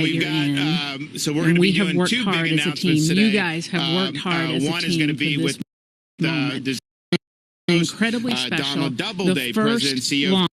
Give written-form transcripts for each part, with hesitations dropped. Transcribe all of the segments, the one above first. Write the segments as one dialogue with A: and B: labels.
A: we've got, so we're going to be doing two big announcements today.
B: You guys have worked hard as a team.
A: One is going to be with
B: incredibly special.
A: Donald Doubleday, President and CEO.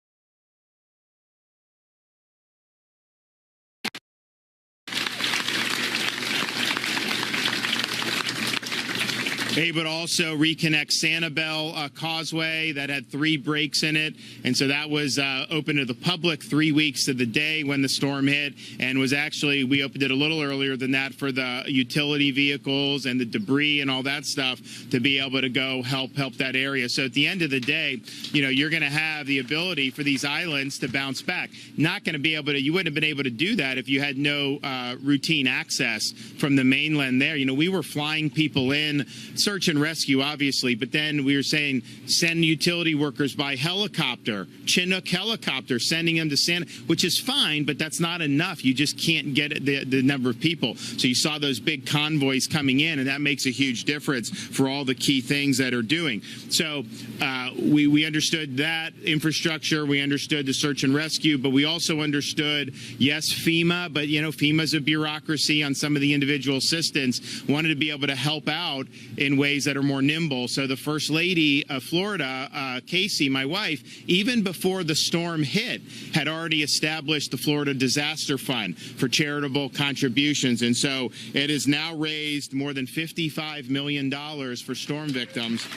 A: Able to also reconnect Sanibel Causeway that had 3 breaks in it, and so that was open to the public 3 weeks to the day when the storm hit, and was actually, we opened it a little earlier than that for the utility vehicles and the debris and all that stuff to be able to go help that area. So at the end of the day, you know, you're going to have the ability for these islands to bounce back. Not going to be able to, you wouldn't have been able to do that if you had no routine access from the mainland there. You know, we were flying people in, search and rescue, obviously, but then we were saying send utility workers by helicopter, Chinook helicopter, sending them to Santa, which is fine, but that's not enough. You just can't get the number of people. So you saw those big convoys coming in, and that makes a huge difference for all the key things that are doing. So we understood that infrastructure, we understood the search and rescue, but we also understood, yes, FEMA, but you know, FEMA's a bureaucracy on some of the individual assistance, wanted to be able to help out in ways that are more nimble. So the First Lady of Florida, Casey, my wife, even before the storm hit, had already established the Florida Disaster Fund for charitable contributions. And so it has now raised more than $55 million for storm victims.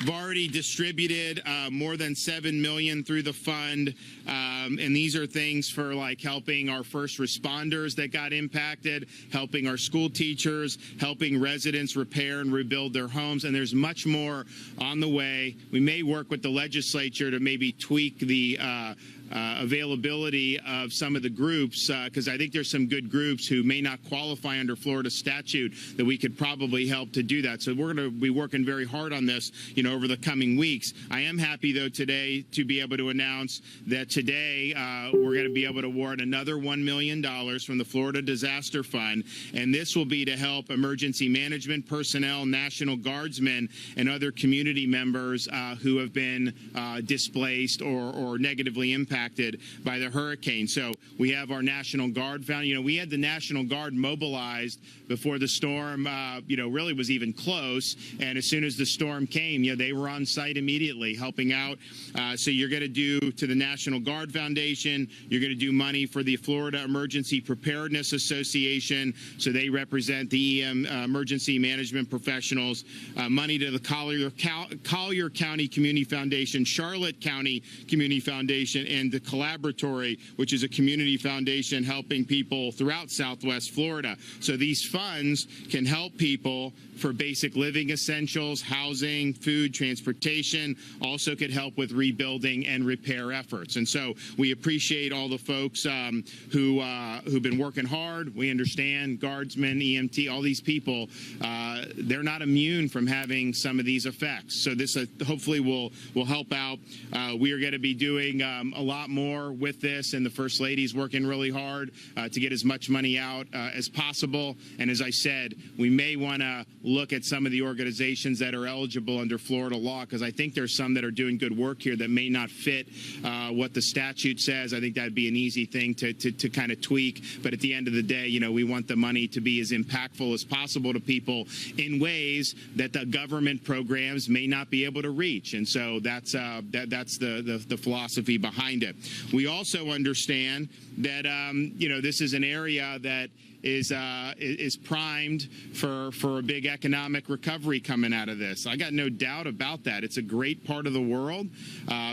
A: We've already distributed more than $7 million through the fund, and these are things for like helping our first responders that got impacted, helping our school teachers, helping residents repair and rebuild their homes, and there's much more on the way. We may work with the legislature to maybe tweak the availability of some of the groups, because I think there's some good groups who may not qualify under Florida statute that we could probably help to do that. So we're going to be working very hard on this, you know, over the coming weeks. I am happy, though, today to be able to announce that today we're going to be able to award another $1 million from the Florida Disaster Fund, and this will be to help emergency management personnel, National Guardsmen, and other community members who have been displaced or negatively impacted by the hurricane. So we have our National Guard found. You know, we had the National Guard mobilized before the storm, you know, really was even close. And as soon as the storm came, you know, they were on site immediately helping out. So you're going to do to the National Guard Foundation, you're going to do money for the Florida Emergency Preparedness Association. So they represent the emergency management professionals, money to the Collier County Community Foundation, Charlotte County Community Foundation, and the Collaboratory, which is a community foundation helping people throughout Southwest Florida. So these funds can help people for basic living essentials, housing, food, transportation, also could help with rebuilding and repair efforts. And so we appreciate all the folks who've been working hard. We understand guardsmen, EMT, all these people, they're not immune from having some of these effects. So this hopefully will help out. We are going to be doing a lot more with this, and the First Lady's working really hard to get as much money out as possible. And as I said, we may want to look at some of the organizations that are eligible under Florida law, because I think there's some that are doing good work here that may not fit what the statute says. I think that'd be an easy thing to kind of tweak. But at the end of the day, you know, we want the money to be as impactful as possible to people in ways that the government programs may not be able to reach. And so that's the philosophy behind it. We also understand that you know, this is an area that is primed for a big economic recovery coming out of this. I got no doubt about that. It's a great part of the world.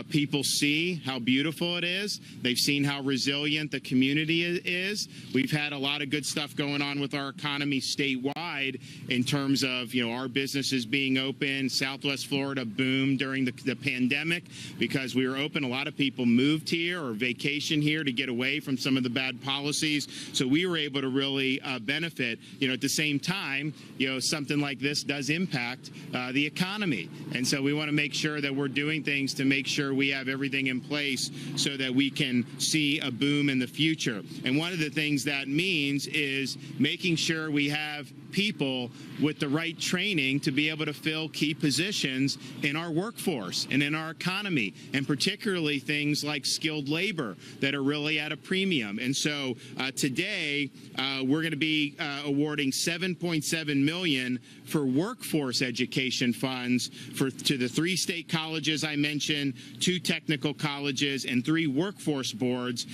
A: People see how beautiful it is. They've seen how resilient the community is. We've had a lot of good stuff going on with our economy statewide in terms of, you know, our businesses being open. Southwest Florida boomed during the pandemic because we were open. A lot of people moved here or vacation here to get away from some of the bad policies. So we were able to really really benefit. At the same time, something like this does impact the economy. And so we want to make sure that we're doing things to make sure we have everything in place so that we can see a boom in the future. And one of the things that means is making sure we have people with the right training to be able to fill key positions in our workforce and in our economy, and particularly things like skilled labor that are really at a premium. And so today we're going to be awarding $7.7 million for workforce education funds to the 3 state colleges I mentioned, 2 technical colleges, and 3 workforce boards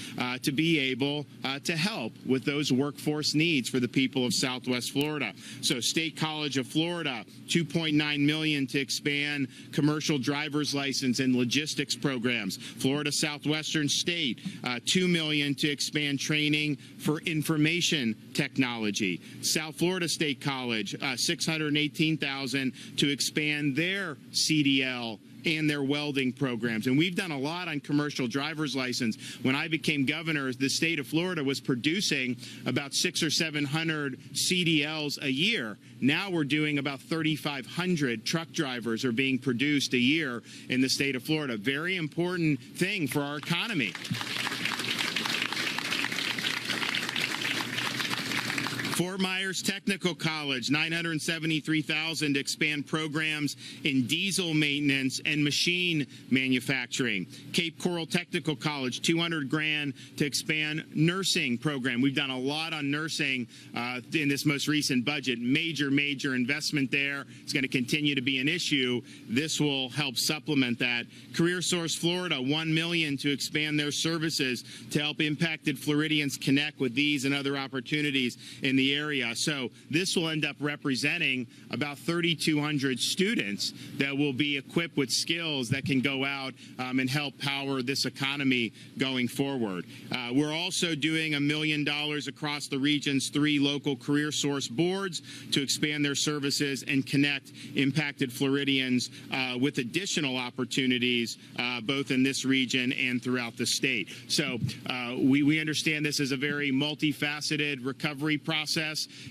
A: to be able to help with those workforce needs for the people of Southwest Florida. So State College of Florida, $2.9 million to expand commercial driver's license and logistics programs. Florida Southwestern State, $2 million to expand training for information technology. South Florida State College, $618,000 to expand their CDL and their welding programs. And we've done a lot on commercial driver's license. When I became governor, the state of Florida was producing about 600 or 700 CDLs a year. Now we're doing about 3,500 truck drivers are being produced a year in the state of Florida. Very important thing for our economy. Fort Myers Technical College, $973,000 to expand programs in diesel maintenance and machine manufacturing. Cape Coral Technical College, $200,000 to expand nursing program. We've done a lot on nursing in this most recent budget. Major investment there. It's going to continue to be an issue. This will help supplement that. Career Source Florida, $1 million to expand their services to help impacted Floridians connect with these and other opportunities in the area. So this will end up representing about 3,200 students that will be equipped with skills that can go out and help power this economy going forward. We're also doing $1 million across the region's 3 local career source boards to expand their services and connect impacted Floridians with additional opportunities both in this region and throughout the state. So we understand this is a very multifaceted recovery process.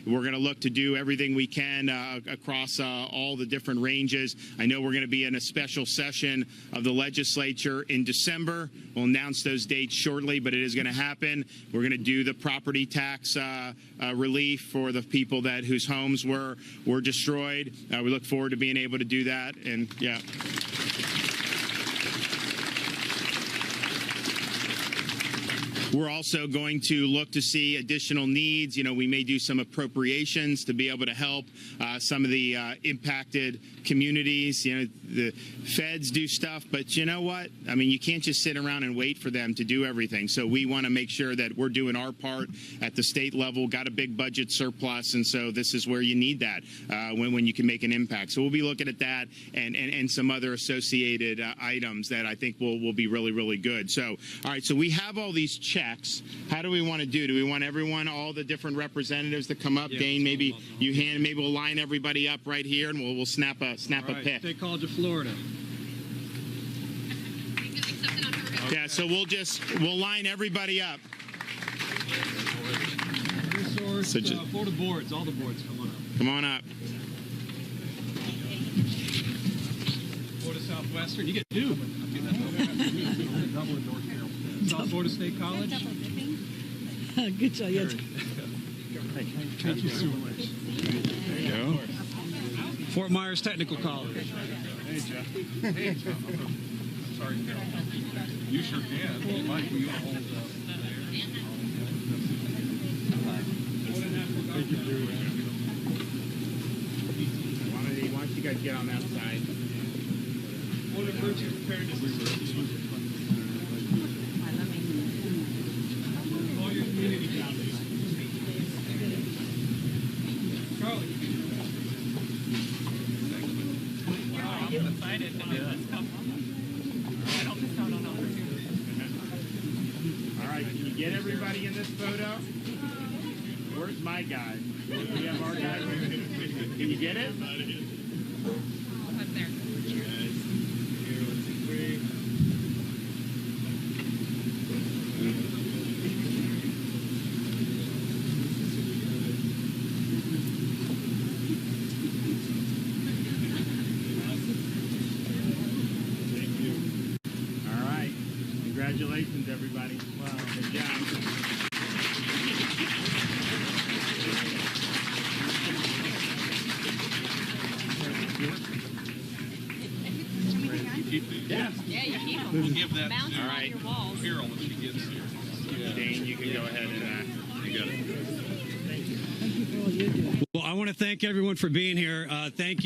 A: We're going to look to do everything we can across all the different ranges. I know we're going to be in a special session of the legislature in December. We'll announce those dates shortly, but it is going to happen. We're going to do the property tax relief for the people whose homes were destroyed. We look forward to being able to do that. And yeah. We're also going to look to see additional needs. We may do some appropriations to be able to help some of the impacted communities. The feds do stuff, but you know what? I mean, you can't just sit around and wait for them to do everything. So we want to make sure that we're doing our part at the state level. Got a big budget surplus, and so this is where you need that when you can make an impact. So we'll be looking at that and some other associated items that I think will be really good. So, all right, so we have all these checks. How do we want to do? Do we want all the different representatives to come up? Yeah, Dane, maybe maybe we'll line everybody up right here, and we'll snap a pic.
C: State College of Florida.
A: Yeah, so we'll line everybody up.
C: Resource, Florida boards, all the boards, come on up.
A: Come on up.
C: Florida Southwestern, you get 2. South Florida State College.
D: Good job. Yes.
C: Thank you so much.
A: There you go.
C: Fort Myers Technical College.
E: Hey, Jeff. Hey, Jeff. Sorry, Carol. You sure can. Mike, will you hold up? Thank you, Drew.
A: Why don't you guys get on that side?
C: What emergency preparedness is all your community jobs. Charlie.
F: I'm excited. Let's come. I don't miss out on opportunities.
A: All right, can you get everybody in this photo? Where's my guy? We have our guy. Can you get it?
F: Up there.
A: Congratulations, everybody. Wow. Good job.
E: Keep these.
A: Yeah.
F: Yeah, you keep them.
E: We'll give that
F: Bounce
E: to
F: them
A: All
F: on
A: right.
F: your walls.
E: Carol when she gets here.
A: Dane, you can go ahead and
E: You got it.
D: Thank you for all you do.
G: Well, I want to thank everyone for being here. Thank you.